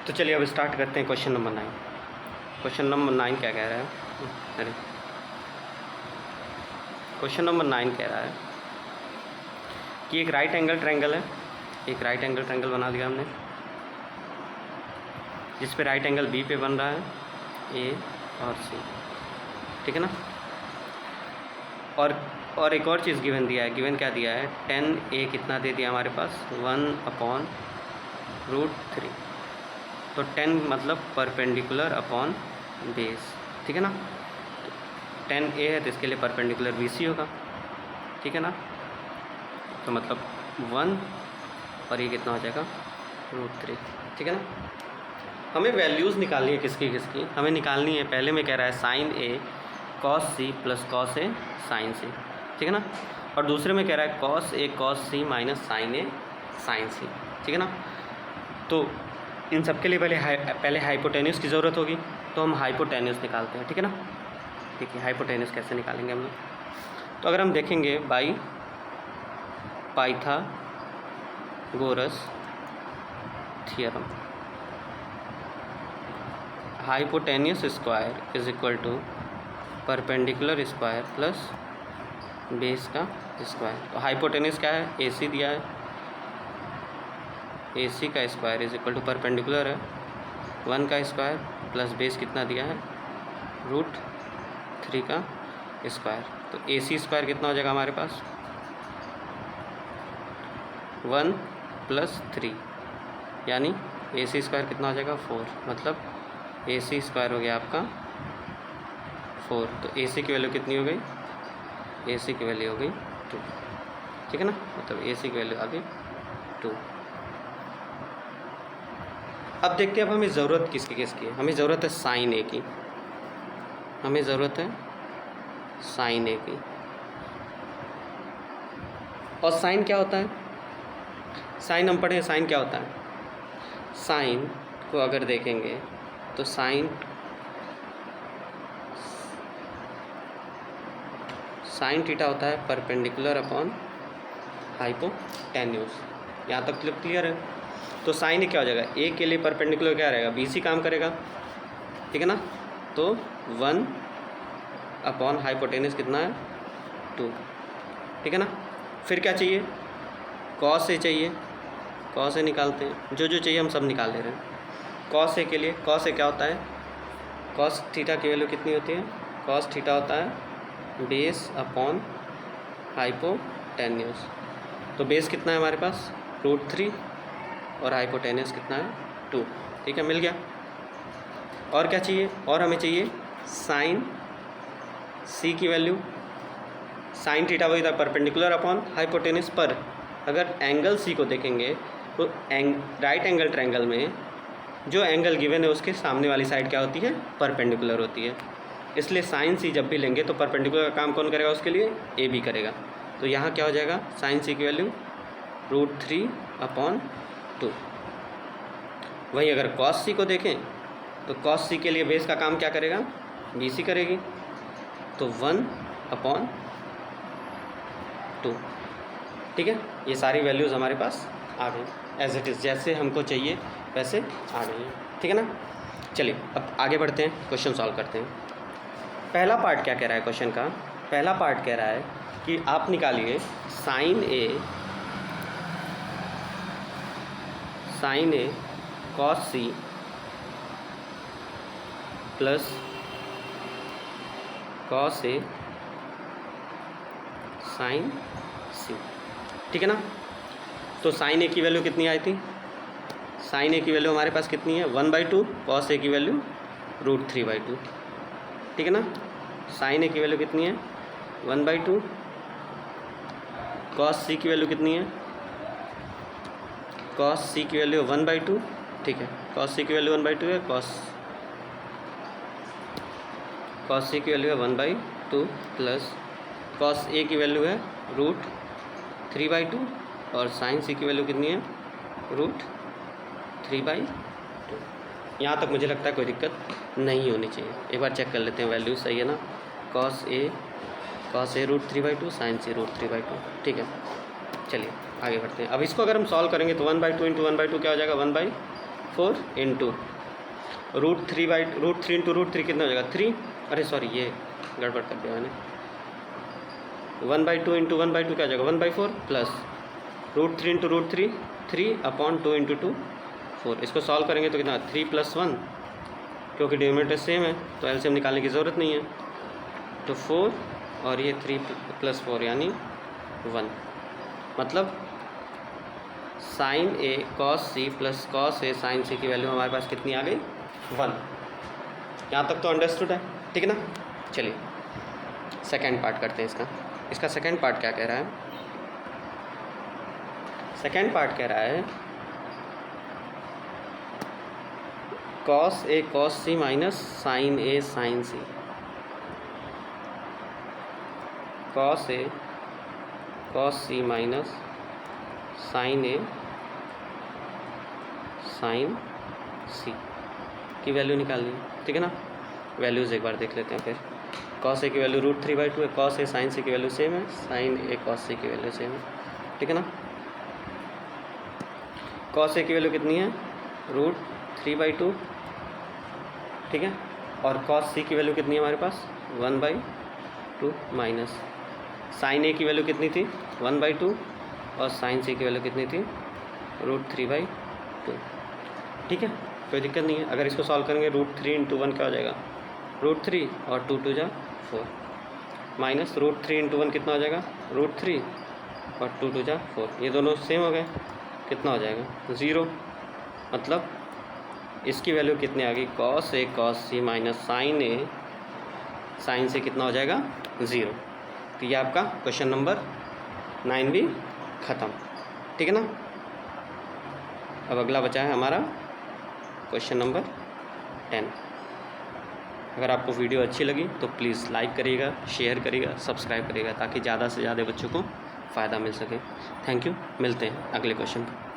तो चलिए अब स्टार्ट करते हैं क्वेश्चन नंबर 9। क्वेश्चन नंबर 9 क्या कह रहा है? अरे क्वेश्चन नंबर 9 कह रहा है कि एक राइट एंगल ट्रायंगल है। एक राइट एंगल ट्रायंगल बना दिया हमने, जिस पे राइट एंगल बी पे बन रहा है ए और सी, ठीक है ना। और एक और चीज़ गिवन दिया है। गिवन क्या दिया है? 10a कितना दे दिया हमारे पास? 1/√3। तो 10 मतलब परपेंडिकुलर अपॉन बेस, ठीक है ना। तो 10a है तो इसके लिए परपेंडिकुलर BC होगा, ठीक है ना। तो मतलब 1 और ये कितना हो जाएगा? √3, ठीक है ना। हमें वैल्यूज़ निकालनी है किसकी किसकी, हमें निकालनी है। पहले में कह रहा है sign A cos C plus cos A sign सी, ठीक है ना। और दूसरे में कह रहा है cos A cos C minus sign A sign सी, ठीक है ना। तो इन सब के लिए पहले हाइपोटेन्यूस की ज़रूरत होगी, तो हम हाइपोटेन्यूस निकालते हैं, ठीक है ना। देखिए हाइपोटेन्यूस कैसे निकालेंगे हम लोग। तो अगर हम देखेंगे by Pythagoras theorem, hypotenuse square is equal to perpendicular square plus base का स्क्वायर। तो हाइपोटेन्यूस क्या है? AC दिया है, AC का square is equal to perpendicular है 1 का स्क्वायर प्लस बेस कितना दिया है? √3 का स्क्वायर। तो AC स्क्वायर कितना हो जाएगा हमारे पास? 1 + 3, यानी AC स्क्वायर कितना हो जाएगा? 4। मतलब AC स्क्वायर हो गया आपका 4। तो AC की वैल्यू कितनी हो गई? AC की वैल्यू हो गई 2, ठीक है ना। मतलब AC की वैल्यू आ गई 2। अब देखते हैं अब हमें ज़रूरत किसकी किसकी है। हमें ज़रूरत है साइन ए की, हमें ज़रूरत है साइन ए की। और साइन क्या होता है? साइन हम पढ़े, साइन क्या होता है? साइन को अगर देखेंगे तो साइन थीटा होता है परपेंडिकुलर अपॉन हाइपोटेन्यूस। यहाँ तक क्लियर है। तो साइन क्या हो जाएगा? ए के लिए परपेंडिकुलर क्या रहेगा? BC काम करेगा, ठीक है ना। तो 1 अपॉन हाइपोटेन्यूस कितना है? 2, ठीक है ना। फिर क्या चाहिए? कॉस ए चाहिए। कॉस ए निकालते हैं, जो जो चाहिए हम सब निकाल ले रहे हैं। कॉस ए के लिए, कॉस ए क्या होता है? कॉस थीटा की वैल्यू कितनी होती है? कॉस थीटा होता है बेस अपॉन हाइपोटेन्यूस। तो बेस कितना है हमारे पास? √3 और हाइपोटेन्यूस कितना है? 2, ठीक है, मिल गया। और क्या चाहिए? और हमें चाहिए साइन C की वैल्यू। साइन थीटा वही था परपेंडिकुलर अपॉन हाइपोटेन्यूस पर। अगर एंगल C को देखेंगे तो राइट एंगल ट्रायंगल में जो एंगल गिवन है उसके सामने वाली साइड क्या होती है? परपेंडिकुलर होती है। इसलिए साइन C जब भी लेंगे तो परपेंडिकुलर का काम कौन करेगा? उसके लिए AB करेगा। तो यहाँ क्या हो जाएगा? साइन C की वैल्यू √3/2। वहीं अगर कॉस C को देखें तो कॉस C के लिए बेस का काम क्या करेगा? BC करेगी। तो 1/2, ठीक है। ये सारी वैल्यूज़ हमारे पास आ गई एज इट इज़, जैसे हमको चाहिए वैसे आ गई है, ठीक है ना। चलिए अब आगे बढ़ते हैं, क्वेश्चन सॉल्व करते हैं। पहला पार्ट क्या कह रहा है क्वेश्चन का? पहला पार्ट कह रहा है कि आप निकालिए sign A cos C plus cos A sign C, ठीक है ना। तो साइन ए की वैल्यू कितनी आई थी? साइन ए की वैल्यू हमारे पास कितनी है? 1/2। कॉस ए की वैल्यू √3/2, ठीक है ना। साइन ए की वैल्यू कितनी है? 1/2। कॉस C की वैल्यू कितनी है? कॉस C की वैल्यू 1/2, ठीक है। कॉस C की वैल्यू 1/2 है। कॉस C की वैल्यू है 1/2 प्लस कॉस A की वैल्यू है √3/2 और साइन C की वैल्यू कितनी है? √3/2। यहाँ तक मुझे लगता है कोई दिक्कत नहीं होनी चाहिए। एक बार चेक कर लेते हैं वैल्यू सही है ना। कॉस A √3/2, साइन C √3/2, ठीक है। चलिए आगे बढ़ते हैं। अब इसको अगर हम सॉल्व करेंगे तो 1/2 × 1/2 क्या हो जाएगा? 4 इंटू √3 इंटू √3 कितना हो जाएगा 3, अरे सॉरी ये गड़बड़ कर दिया मैंने, 1/2 इंटू 1/2 क्या हो जाएगा 1/4 प्लस √3 इंटू √3 3/2 इंटू 2 4। इसको सॉल्व करेंगे तो कितना 3 + 1, क्योंकि डिनोमिनेटर सेम है तो एलसीएम निकालने की ज़रूरत नहीं है, तो 4 और ये 3 + 4 यानी 1। मतलब sign A cos C plus cos A sign सी की वैल्यू हमारे पास कितनी आ गई 1। यहाँ तक तो अंडरस्टूड है, ठीक है ना। चलिए सेकेंड पार्ट करते हैं इसका सेकेंड पार्ट क्या कह रहा है। सेकेंड पार्ट कह रहा है cos A cos C minus sign A sign C, cos A cos C minus sign A sign सी की वैल्यू निकालनी है, ठीक है ना। वैल्यूज़ एक बार देख लेते हैं फिर। कॉस ए की वैल्यू √3/2 है, कॉस ए साइन सी की वैल्यू सेम है, साइन ए कॉस सी की वैल्यू सेम है, ठीक है ना। कॉस ए की वैल्यू कितनी है √3/2, ठीक है, और कॉस सी की वैल्यू कितनी है हमारे पास 1/2 माइनस साइन ए की वैल्यू कितनी थी 1/2 और साइन सी की वैल्यू कितनी थी √3/2, ठीक है, कोई दिक्कत नहीं है। अगर इसको सॉल्व करेंगे √3 इंटू 1 क्या हो जाएगा √3 और 2 × 2 = 4 माइनस √3 इंटू 1 कितना हो जाएगा √3 और 2 × 2 = 4, ये दोनों सेम हो गए, कितना हो जाएगा 0। मतलब इसकी वैल्यू कितनी आ गई cos A cos C minus sign A sign से कितना हो जाएगा 0। तो ये आपका क्वेश्चन नंबर 9 भी ख़त्म, ठीक है ना। अब अगला बचा है हमारा क्वेश्चन नंबर 10। अगर आपको वीडियो अच्छी लगी तो प्लीज़ लाइक करिएगा, शेयर करिएगा, सब्सक्राइब करिएगा ताकि ज़्यादा से ज़्यादा बच्चों को फ़ायदा मिल सके। थैंक यू, मिलते हैं अगले क्वेश्चन पर।